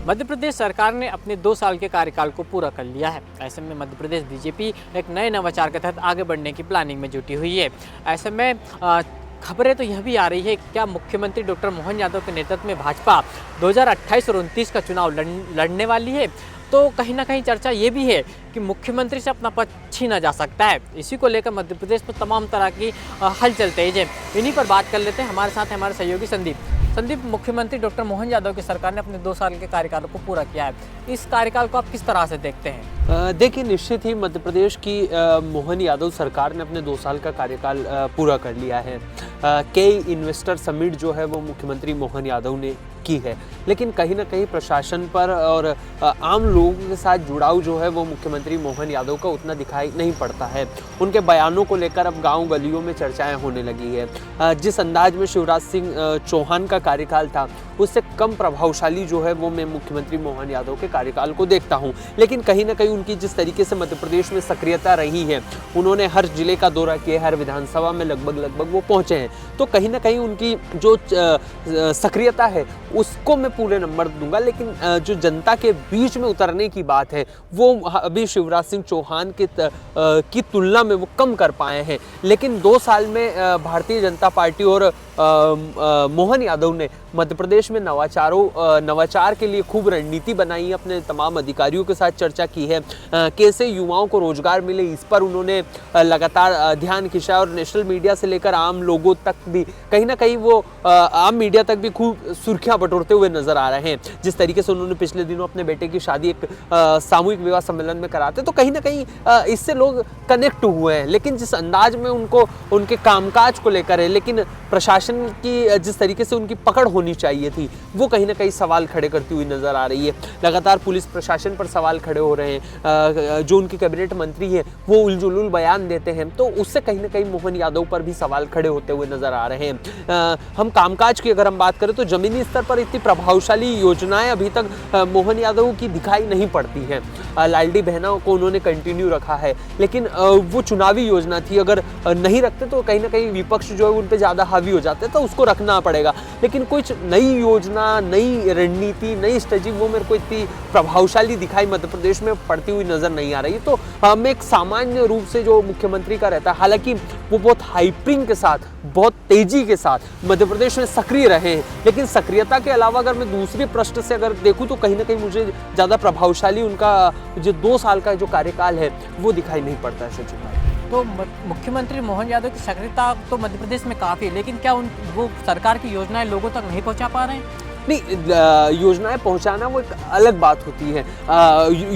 मध्य प्रदेश सरकार ने अपने 2 साल के कार्यकाल को पूरा कर लिया है। ऐसे में मध्य प्रदेश बीजेपी एक नए नवाचार के तहत आगे बढ़ने की प्लानिंग में जुटी हुई है। ऐसे में खबरें तो यह भी आ रही है क्या मुख्यमंत्री डॉक्टर मोहन यादव के नेतृत्व में भाजपा 2028 और 29 का चुनाव लड़ने वाली है। तो कहीं ना कहीं चर्चा ये भी है कि मुख्यमंत्री से अपना पद छीना जा सकता है। इसी को लेकर मध्य प्रदेश में तमाम तरह की हलचल तेज है। इन्हीं पर बात कर लेते हैं। हमारे साथ हमारे सहयोगी संदीप, मुख्यमंत्री डॉक्टर मोहन यादव की सरकार ने अपने 2 साल के कार्यकाल को पूरा किया है। इस कार्यकाल को आप किस तरह से देखते हैं? देखिए, निश्चित ही मध्य प्रदेश की मोहन यादव सरकार ने अपने 2 साल का कार्यकाल पूरा कर लिया है। कई इन्वेस्टर समिट जो है वो मुख्यमंत्री मोहन यादव ने की है, लेकिन कहीं ना कहीं प्रशासन पर और आम लोगों के साथ जुड़ाव जो है वो मुख्यमंत्री मोहन यादव का उतना दिखाई नहीं पड़ता है। उनके बयानों को लेकर अब गांव गलियों में चर्चाएं होने लगी है। जिस अंदाज में शिवराज सिंह चौहान का कार्यकाल था उससे कम प्रभावशाली जो है वो मैं मुख्यमंत्री मोहन यादव के कार्यकाल को देखता हूं। लेकिन कहीं ना कहीं उनकी जिस तरीके से मध्य प्रदेश में सक्रियता रही है, उन्होंने हर जिले का दौरा किया, हर विधानसभा में लगभग वो पहुंचे हैं, तो कहीं ना कहीं उनकी जो सक्रियता है उसको मैं पूरे नंबर दूंगा। लेकिन जो जनता के बीच में उतरने की बात है वो अभी शिवराज सिंह चौहान की तुलना में वो कम कर पाए हैं। लेकिन 2 साल में भारतीय जनता पार्टी और मोहन यादव ने मध्य प्रदेश में नवाचार के लिए खूब रणनीति बनाई, अपने तमाम अधिकारियों के साथ चर्चा की है, कैसे युवाओं को रोजगार मिले इस पर उन्होंने लगातार ध्यान खिंचाया और नेशनल मीडिया से लेकर आम लोगों तक भी कहीं ना कहीं वो आम मीडिया तक भी खूब सुर्खियां बटोरते हुए नजर आ रहे हैं। जिस तरीके से उन्होंने पिछले दिनों अपने बेटे की शादी एक सामूहिक विवाह सम्मेलन में कराते, तो कहीं ना कहीं इससे लोग कनेक्ट हुए हैं। लेकिन जिस अंदाज में उनको उनके कामकाज को लेकर है, लेकिन प्रशासन की जिस तरीके से उनकी पकड़ होनी चाहिए थी वो कहीं ना कहीं सवाल खड़े करती हुई नजर आ रही है। लगातार पुलिस प्रशासन पर सवाल खड़े हो रहे हैं। जो उनके कैबिनेट मंत्री हैं वो उलझुल बयान देते हैं, तो उससे कहीं ना कहीं मोहन यादव पर भी सवाल खड़े होते हुए नजर आ रहे हैं। हम कामकाज की अगर हम बात करें तो जमीनी स्तर पर इतनी प्रभावशाली योजनाएं अभी तक मोहन यादव की दिखाई नहीं पड़ती हैं। लाडली बहना को उन्होंने कंटिन्यू रखा है, लेकिन वो चुनावी योजना थी, अगर नहीं रखते तो कहीं ना कहीं विपक्ष जो है उन पर ज्यादा हावी हो जाते, तो उसको रखना पड़ेगा। लेकिन कुछ नई योजना, नई रणनीति, नई स्ट्रेटजी वो मेरे को इतनी प्रभावशाली दिखाई मध्य प्रदेश में पड़ती हुई नजर नहीं आ रही। तो हमें एक सामान्य रूप से जो मुख्यमंत्री का रहता है, हालांकि वो बहुत हाइपिंग के साथ, बहुत तेजी के साथ मध्य प्रदेश में सक्रिय रहे हैं, लेकिन सक्रियता के अलावा अगर मैं दूसरे पृष्ठ से अगर देखूं तो कहीं ना कहीं मुझे ज्यादा प्रभावशाली उनका जो 2 साल का जो कार्यकाल है वो दिखाई नहीं पड़ता है। सचिन भाई, तो मुख्यमंत्री मोहन यादव की सक्रियता तो मध्य प्रदेश में काफ़ी है, लेकिन क्या वो सरकार की योजनाएं लोगों तक नहीं पहुंचा पा रहे हैं? नहीं, योजनाएं पहुंचाना वो एक अलग बात होती है।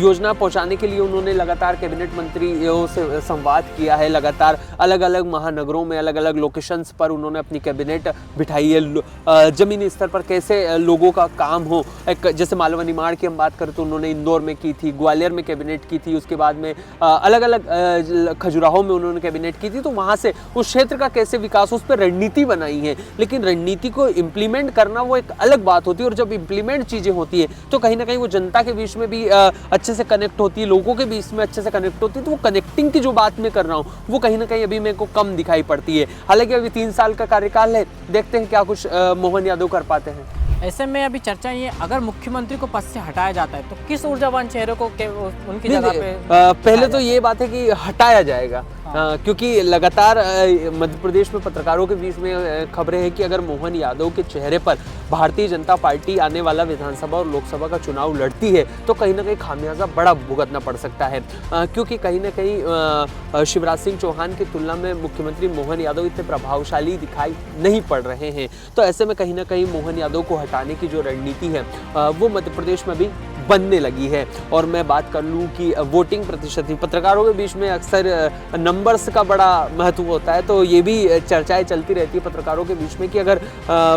योजना पहुंचाने के लिए उन्होंने लगातार कैबिनेट मंत्रियों से संवाद किया है, लगातार अलग अलग महानगरों में अलग अलग लोकेशंस पर उन्होंने अपनी कैबिनेट बिठाई है। जमीनी स्तर पर कैसे लोगों का काम हो, जैसे मालवा निमाड़ की हम बात करें तो उन्होंने इंदौर में की थी, ग्वालियर में कैबिनेट की थी, उसके बाद में अलग अलग खजुराहो में उन्होंने कैबिनेट की थी। तो वहाँ से उस क्षेत्र का कैसे विकास, उस पर रणनीति बनाई है। लेकिन रणनीति को इम्प्लीमेंट करना वो एक अलग बात होती है, और जब इंप्लीमेंट चीजें होती है तो कहीं ना कहीं वो जनता के बीच में भी अच्छे से कनेक्ट होती है, लोगों के बीच में अच्छे से कनेक्ट होती है। तो वो कनेक्टिंग की जो बात मैं कर रहा हूँ वो कहीं ना कहीं अभी मेरे को कम दिखाई पड़ती है। हालांकि अभी 3 साल का कार्यकाल है, देखते हैं क्या कुछ मोहन यादव कर पाते हैं। ऐसे में अभी चर्चा ये, अगर मुख्यमंत्री को पद से हटाया जाता है तो किस ऊर्जावान चेहरे को उनकी जगह पे पहले तो ये बात है कि हटाया जाएगा। क्योंकि लगातार मध्य प्रदेश में पत्रकारों के बीच में खबरें हैं कि अगर मोहन यादव के चेहरे पर भारतीय जनता पार्टी आने वाला विधानसभा और लोकसभा का चुनाव लड़ती है तो कहीं ना कहीं खामियाजा बड़ा भुगतना पड़ सकता है। क्योंकि कहीं ना कहीं शिवराज सिंह चौहान की तुलना में मुख्यमंत्री मोहन यादव इतने प्रभावशाली दिखाई नहीं पड़ रहे हैं। तो ऐसे में कहीं ना कहीं मोहन यादव को हटाने की जो रणनीति है वो मध्य प्रदेश में भी बनने लगी है। और मैं बात कर लूँ कि वोटिंग प्रतिशत, पत्रकारों के बीच में अक्सर नंबर्स का बड़ा महत्व होता है, तो ये भी चर्चाएं चलती रहती है पत्रकारों के बीच में कि अगर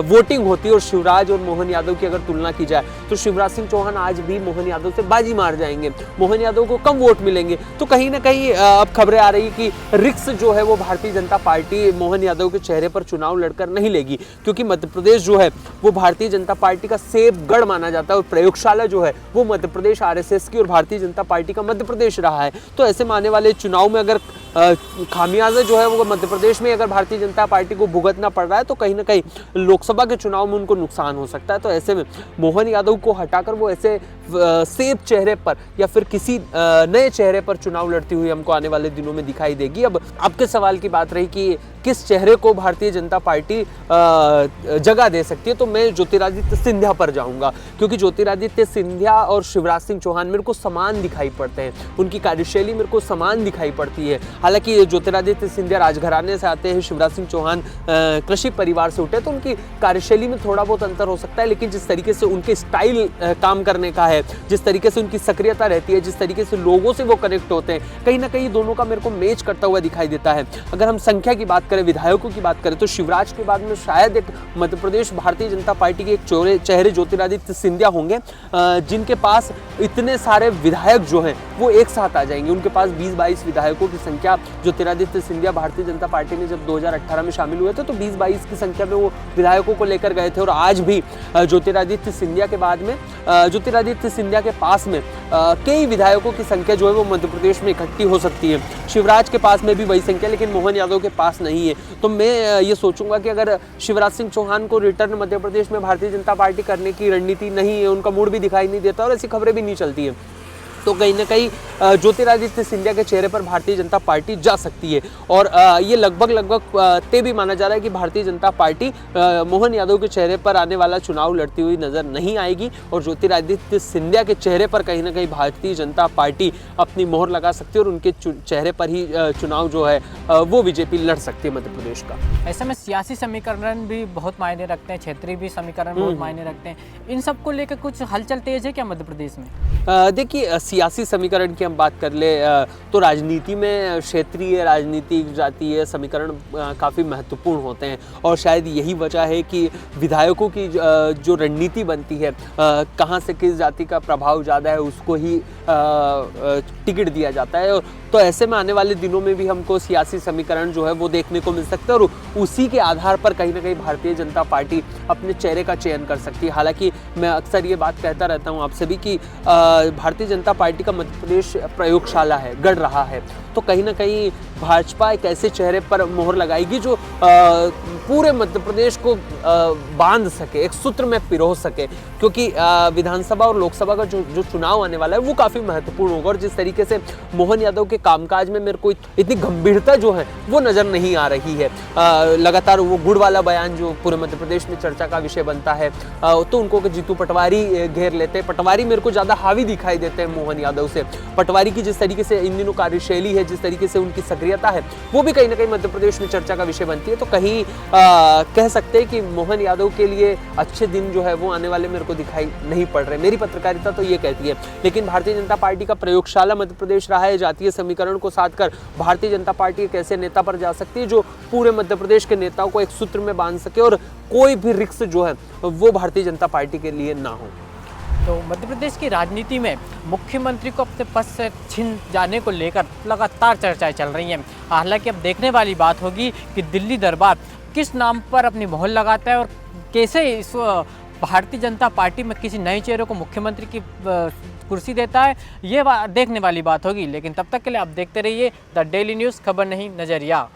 वोटिंग होती है और शिवराज और मोहन यादव की अगर तुलना की जाए तो शिवराज सिंह चौहान आज भी मोहन यादव से बाजी मार जाएंगे, मोहन यादव को कम वोट मिलेंगे। तो कहीं ना कहीं अब खबरें आ रही कि रिक्स जो है वो भारतीय जनता पार्टी मोहन यादव के चेहरे पर चुनाव लड़कर नहीं लेगी, क्योंकि मध्य प्रदेश जो है वो भारतीय जनता पार्टी का सेफगढ़ माना जाता है और प्रयोगशाला जो है वो मध्य प्रदेश आरएसएस की और भारतीय जनता पार्टी का मध्य प्रदेश रहा है। तो ऐसे में आने वाले चुनाव में अगर खामियाजा जो है वो मध्य प्रदेश में अगर भारतीय जनता पार्टी को भुगतना पड़ रहा है तो कहीं ना कहीं लोकसभा के चुनाव में उनको नुकसान हो सकता है। तो ऐसे में मोहन यादव को हटाकर वो ऐसे सेफ चेहरे पर या फिर किसी नए चेहरे पर चुनाव लड़ती हुई हमको आने वाले दिनों में दिखाई देगी। अब आपके सवाल की बात रही कि किस चेहरे को भारतीय जनता पार्टी जगह दे सकती है, तो मैं ज्योतिरादित्य सिंधिया पर जाऊंगा, क्योंकि ज्योतिरादित्य सिंधिया और शिवराज सिंह चौहान मेरे को समान दिखाई पड़ते हैं, उनकी कार्यशैली मेरे को समान दिखाई पड़ती है। हालांकि ज्योतिरादित्य सिंधिया राजघराने से आते हैं, शिवराज सिंह चौहान कृषि परिवार से उठे, तो उनकी कार्यशैली में थोड़ा बहुत अंतर हो सकता है, लेकिन जिस तरीके से उनके स्टाइल काम करने का है, जिस तरीके से उनकी सक्रियता रहती है, जिस तरीके से लोगों से वो कनेक्ट होते हैं, कहीं ना कहीं दोनों का मेरे को मैच करता हुआ दिखाई देता है। अगर हम संख्या की बात करें, विधायकों की बात करें, तो शिवराज के बाद में शायद एक मध्य प्रदेश भारतीय जनता पार्टी के एक चेहरे ज्योतिरादित्य सिंधिया होंगे, जिनके पास इतने सारे विधायक जो हैं वो एक साथ आ जाएंगे। उनके पास 20-22 विधायकों की संख्या, ज्योतिरादित्य सिंधिया भारतीय जनता पार्टी में जब 2018 में शामिल हुए थे तो 20-22 की संख्या में वो विधायकों को लेकर गए थे, और आज भी ज्योतिरादित्य सिंधिया के बाद में ज्योतिरादित्य सिंधिया के पास में कई विधायकों की संख्या जो है वो मध्य प्रदेश में इकट्ठी हो सकती है। शिवराज के पास में भी वही संख्या, लेकिन मोहन यादव के पास नहीं है। तो मैं ये सोचूंगा कि अगर शिवराज सिंह चौहान को रिटर्न मध्य प्रदेश में भारतीय जनता पार्टी करने की रणनीति नहीं है, उनका मूड भी दिखाई नहीं देता और ऐसी खबरें भी नहीं चलती हैं, तो कहीं ना कहीं ज्योतिरादित्य सिंधिया के चेहरे पर भारतीय जनता पार्टी जा सकती है। और ये लगभग तय भी माना जा रहा है कि भारतीय जनता पार्टी मोहन यादव के चेहरे पर आने वाला चुनाव लड़ती हुई नजर नहीं आएगी, और ज्योतिरादित्य सिंधिया के चेहरे पर कहीं ना कहीं भारतीय जनता पार्टी अपनी मोहर लगा सकती है और उनके चेहरे पर ही चुनाव जो है वो बीजेपी लड़ सकती है मध्य प्रदेश का। ऐसे में सियासी समीकरण भी बहुत मायने रखते हैं, क्षेत्रीय भी समीकरण बहुत मायने रखते हैं। इन सबको लेकर कुछ हलचल तेज है क्या मध्य प्रदेश में? देखिए, सियासी समीकरण की हम बात कर ले तो राजनीति में क्षेत्रीय, राजनीतिक, जातीय समीकरण काफ़ी महत्वपूर्ण होते हैं, और शायद यही वजह है कि विधायकों की जो रणनीति बनती है, कहाँ से किस जाति का प्रभाव ज़्यादा है उसको ही टिकट दिया जाता है। तो ऐसे में आने वाले दिनों में भी हमको सियासी समीकरण जो है वो देखने को मिल सकता है, और उसी के आधार पर कहीं ना कहीं भारतीय जनता पार्टी अपने चेहरे का चयन कर सकती है। हालांकि मैं अक्सर ये बात कहता रहता हूँ आपसे भी कि भारतीय जनता पार्टी का मध्य प्रदेश प्रयोगशाला है, गढ़ रहा है, तो कहीं ना कहीं भाजपा एक ऐसे चेहरे पर मोहर लगाएगी जो पूरे मध्य प्रदेश को बांध सके, एक सूत्र में पिरो सके, क्योंकि विधानसभा और लोकसभा का जो चुनाव आने वाला है वो काफ़ी महत्वपूर्ण होगा। और जिस तरीके से मोहन यादव के कामकाज में मेरे को इतनी गंभीरता जो है वो नज़र नहीं आ रही है, लगातार वो गुड़ वाला बयान जो पूरे मध्य प्रदेश में चर्चा का विषय बनता है, तो उनको जीतू पटवारी घेर लेते हैं। पटवारी मेरे को ज़्यादा हावी दिखाई देते हैं मोहन यादव से। पटवारी की जिस तरीके से इन दिनों कार्यशैली है, जिस तरीके से उनकी सक्रियता है, वो भी कहीं ना कहीं मध्य प्रदेश में चर्चा का विषय बनती है। तो कहीं कह सकते हैं कि मोहन यादव के लिए अच्छे दिन जो है वो आने वाले मेरे को दिखाई नहीं पड़ रहे। मेरी पत्रकारिता तो ये कहती है, लेकिन भारतीय जनता पार्टी का प्रयोगशाला मध्य प्रदेश रहा है। जातीय समीकरण को साथ कर भारतीय जनता पार्टी एक ऐसे नेता पर जा सकती है जो पूरे मध्य प्रदेश के नेताओं को एक सूत्र में बांध सके, और कोई भी रिस्क जो है वो भारतीय जनता पार्टी के लिए ना हो। तो मध्य प्रदेश की राजनीति में मुख्यमंत्री को अपने पद से छिन जाने को लेकर लगातार चर्चाएं चल रही हैं। हालांकि अब देखने वाली बात होगी कि दिल्ली दरबार किस नाम पर अपनी मोहर लगाता है और कैसे इस भारतीय जनता पार्टी में किसी नए चेहरे को मुख्यमंत्री की कुर्सी देता है, ये देखने वाली बात होगी। लेकिन तब तक के लिए आप देखते रहिए द डेली न्यूज़, खबर नहीं नज़रिया।